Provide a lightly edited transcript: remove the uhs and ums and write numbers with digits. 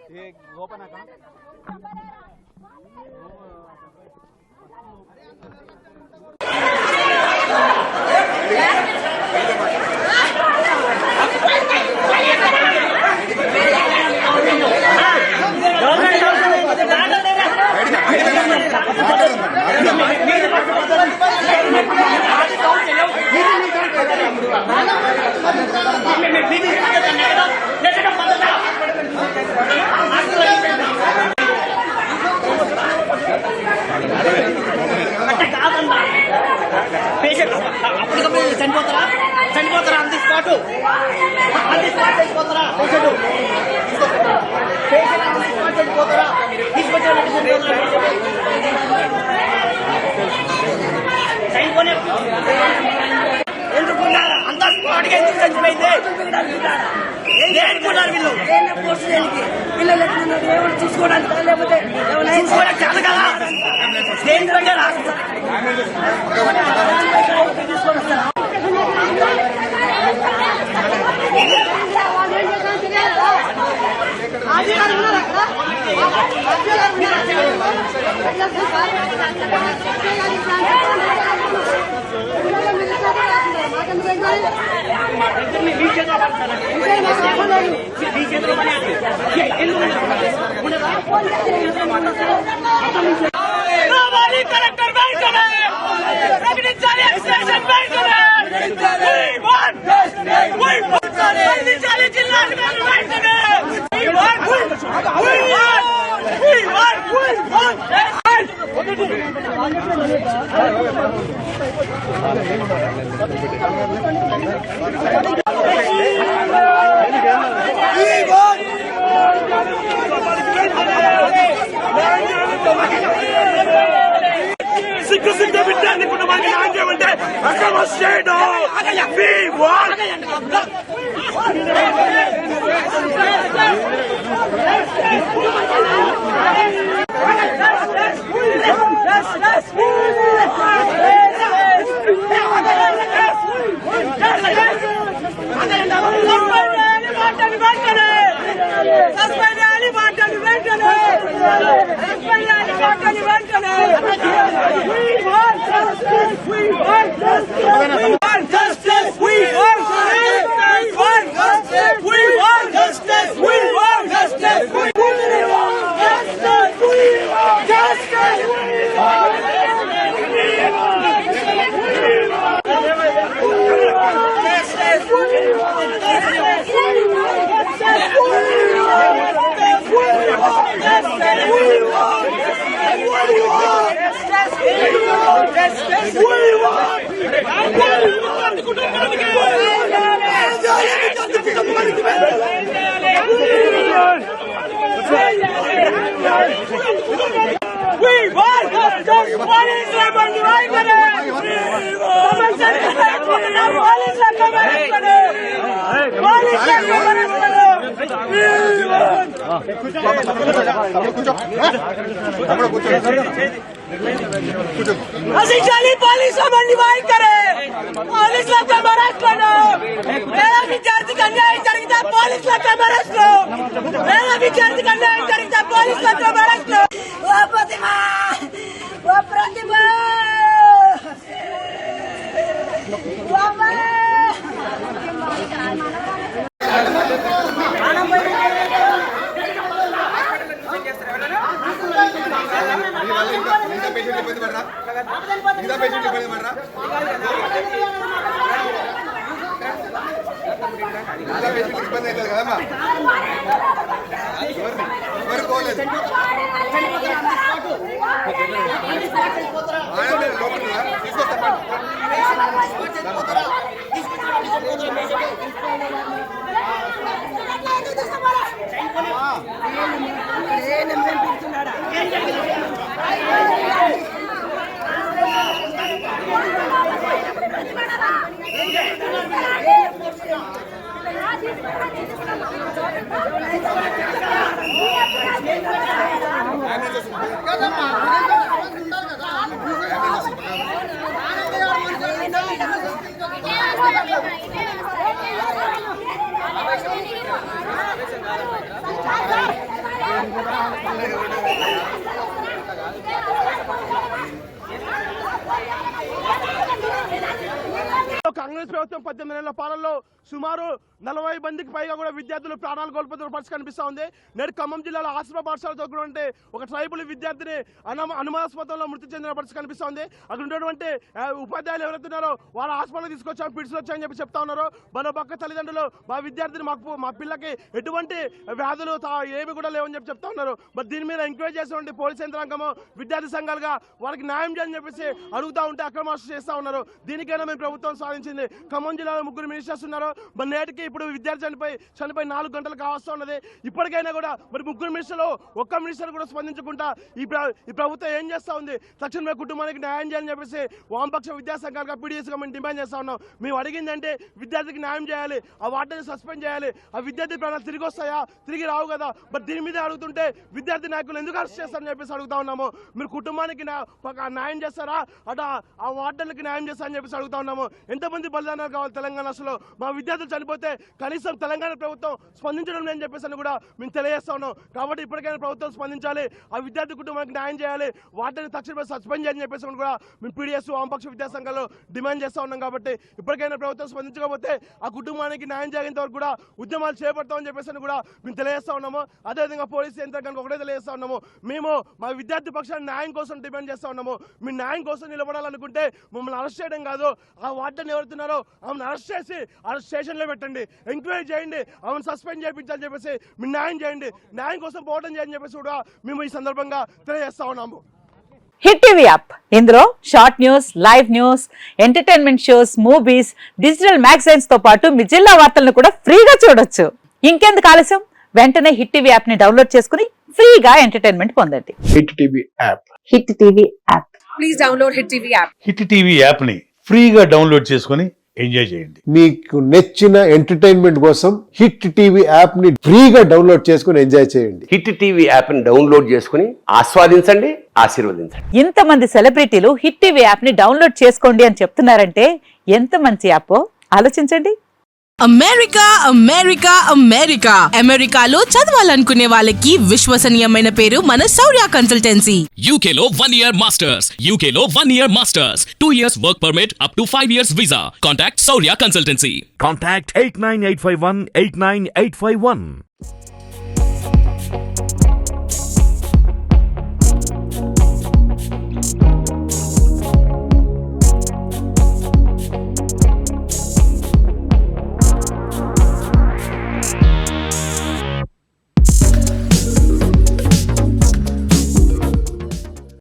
ये गोपन अकाउंट చనిపోతారా అంది స్పాట్ చనిపోతారా చనిపోతారా ఎందుకున్నారా అంత స్పాట్ గా ఎందుకు చనిపోయింది ఏనుకున్నారు వీళ్ళు పిల్లలు ఎట్లున్నారు ఎవరు చూసుకోవడానికి లేకపోతే చూసుకోవడానికి కాదు కదా దేని పెట్టారా కలెక్టర్ ప్రకటించాలి జిల్లా సిగ్గు సిగ్గు బిడ్డాన్ని కుటుంబానికి నాకేమంటే అక్కడ చేయడం नशीली पुलिस बंदी वाई करे पुलिस विद्यार्थी कन्या पुलिस विद्यार्थी कन्या पुलिस प्रतिभा प्रतिभा ఇబ్బంది అవుతుంది కదమ్మా ఎవరు పోలేదు కాంగ్రెస్ ప్రభుత్వం 18 నెలల పాలనలో సుమారు 40 మందికి పైగా కూడా విద్యార్థులు ప్రాణాలు కోల్పోతున్న పరిస్థితి కనిపిస్తూ ఉంది. నేడు ఖమ్మం జిల్లాలో ఆశ్రమ పాఠశాలతో కూడా ఒక ట్రైబల్ విద్యార్థిని అనుమానాస్పదంలో మృతి చెందిన పరిస్థితి కనిపిస్తూ ఉంది. అక్కడ ఉన్నటువంటి ఉపాధ్యాయులు ఎవరైతున్నారో వాళ్ళ హాస్పిటల్ తీసుకొచ్చాం, పిడిచిలు వచ్చాయని చెప్పి చెప్తా ఉన్నారు. మరో పక్క తల్లిదండ్రులు మా విద్యార్థిని మా పిల్లకి ఎటువంటి వ్యాధులు ఏమి కూడా లేవని చెప్పి చెప్తా ఉన్నారు. మరి దీని మీద ఎంక్వైరీ చేసినటువంటి పోలీస్ యంత్రాంగము విద్యార్థి సంఘాలుగా వాళ్ళకి న్యాయం చేయాలని చెప్పేసి అడుగుతా ఉంటే అక్రమార్షణ చేస్తా ఉన్నారు. దీనికైనా మేము ప్రభుత్వం సాధించింది. ఖమ్మం జిల్లాలో 3 మినిస్టర్స్ ఉన్నారు. మరి నేటికి ఇప్పుడు విద్యార్థి చనిపోయి 4 గంటలు కావస్తూ ఉన్నది. ఇప్పటికైనా కూడా మరి 3 మినిస్టర్లు ఒక్క మినిస్టర్ కూడా స్పందించకుండా ఈ ప్రభుత్వం ఏం చేస్తా ఉంది? తక్షణమే కుటుంబానికి న్యాయం చేయాలని చెప్పేసి వామపక్ష విద్యా సంఘాలుగా పీడీఎస్గా మేము డిమాండ్ చేస్తా ఉన్నాం. మేము అడిగింది అంటే విద్యార్థికి న్యాయం చేయాలి, ఆ వార్డెన్ని సస్పెండ్ చేయాలి. ఆ విద్యార్థి ప్రాణాలు తిరిగి వస్తాయా? తిరిగి రావు కదా. మరి దీని మీద అడుగుతుంటే విద్యార్థి నాయకులు ఎందుకు అరెస్ట్ చేస్తారని చెప్పేసి అడుగుతా ఉన్నాము. మీరు కుటుంబానికి న్యాయం చేస్తారా, అటు ఆ వార్డెన్లకి న్యాయం చేస్తారని చెప్పేసి అడుగుతా ఉన్నాము. ఎంతమంది బలిదానాలు కావాలి తెలంగాణ? అసలు మా విద్యార్థులు చనిపోతే కనీసం తెలంగాణ ప్రభుత్వం స్పందించడం లేదని చెప్పేసి అని కూడా మేము తెలియజేస్తా ఉన్నాం. కాబట్టి ఇప్పటికైనా ప్రభుత్వం స్పందించాలి, ఆ విద్యార్థి కుటుంబానికి న్యాయం చేయాలి, వాటిని తక్షణమే సస్పెండ్ చేయాలని చెప్పేసి కూడా మేము పీడీఎస్ వామపక్ష విద్యా సంఘాలు డిమాండ్ చేస్తా ఉన్నాం. కాబట్టి ఇప్పటికైనా ప్రభుత్వం స్పందించకపోతే ఆ కుటుంబానికి న్యాయం చేసేంత వరకు కూడా ఉద్యమాలు చేపడతామని చెప్పేసి కూడా మేము తెలియజేస్తా ఉన్నాము. అదేవిధంగా పోలీసు యంత్రాంగానికి ఒకటే తెలియజేస్తా ఉన్నాము, మేము మా విద్యార్థి పక్షాన్ని న్యాయం కోసం డిమాండ్ చేస్తా ఉన్నాము. మీ న్యాయం కోసం నిలబడాలనుకుంటే మమ్మల్ని అరెస్ట్ చేయడం కాదు, ఆ వార్డెన్ ఎవరుతున్నారో ఆమెను అరెస్ట్ చేసి స్టేషన్లో పెట్టండి, ఎంక్వైరీ చేయండి, ఆమెను సస్పెండ్ చేయించాలని చెప్పేసి మీరు న్యాయం చేయండి, న్యాయం కోసం పోవడం చేయాలని చెప్పేసి కూడా మేము ఈ సందర్భంగా తెలియజేస్తా ఉన్నాము. హిట్ టీవీ యాప్, ఇందులో short news, live news, entertainment shows, movies, digital magazines తో పాటు మీ జిల్లా వార్తలను కూడా ఫ్రీగా చూడొచ్చు. ఇంకెందుకు ఆలస్యం? వెంటనే హిట్ టీవీ యాప్ ని డౌన్లోడ్ చేసుకుని ఫ్రీగా ఎంటర్టైన్మెంట్ పొందండి. Hit TV app. Hit TV app. Please download hit TV app. Hit TV app ని ఫ్రీగా డౌన్లోడ్ చేసుకుని ఎంజాయ్ చేయండి. మీకు నచ్చిన ఎంటర్టైన్మెంట్ కోసం హిట్ టీవీ యాప్ ని ఫ్రీగా డౌన్లోడ్ చేసుకుని ఎంజాయ్ చేయండి. హిట్ టీవీ యాప్ ని డౌన్లోడ్ చేసుకుని ఆస్వాదించండి, ఆశీర్వదించండి. ఇంతమంది సెలబ్రిటీలు హిట్ టీవీ యాప్ ని డౌన్లోడ్ చేసుకోండి అని చెప్తున్నారంటే ఎంత మంచి యాప్ ఆలోచించండి. అమెరికా అమెరికా అమెరికా అమెరికాలో చదవాలనుకునే వాళ్ళకి విశ్వసనీయమైన పేరు మన శౌర్య కన్సల్టెన్సీ. UK లో 1 year masters, UK లో 1 year masters, 2 years work permit up to 5 years visa. Contact Saurya Consultancy. Contact 89851 89851.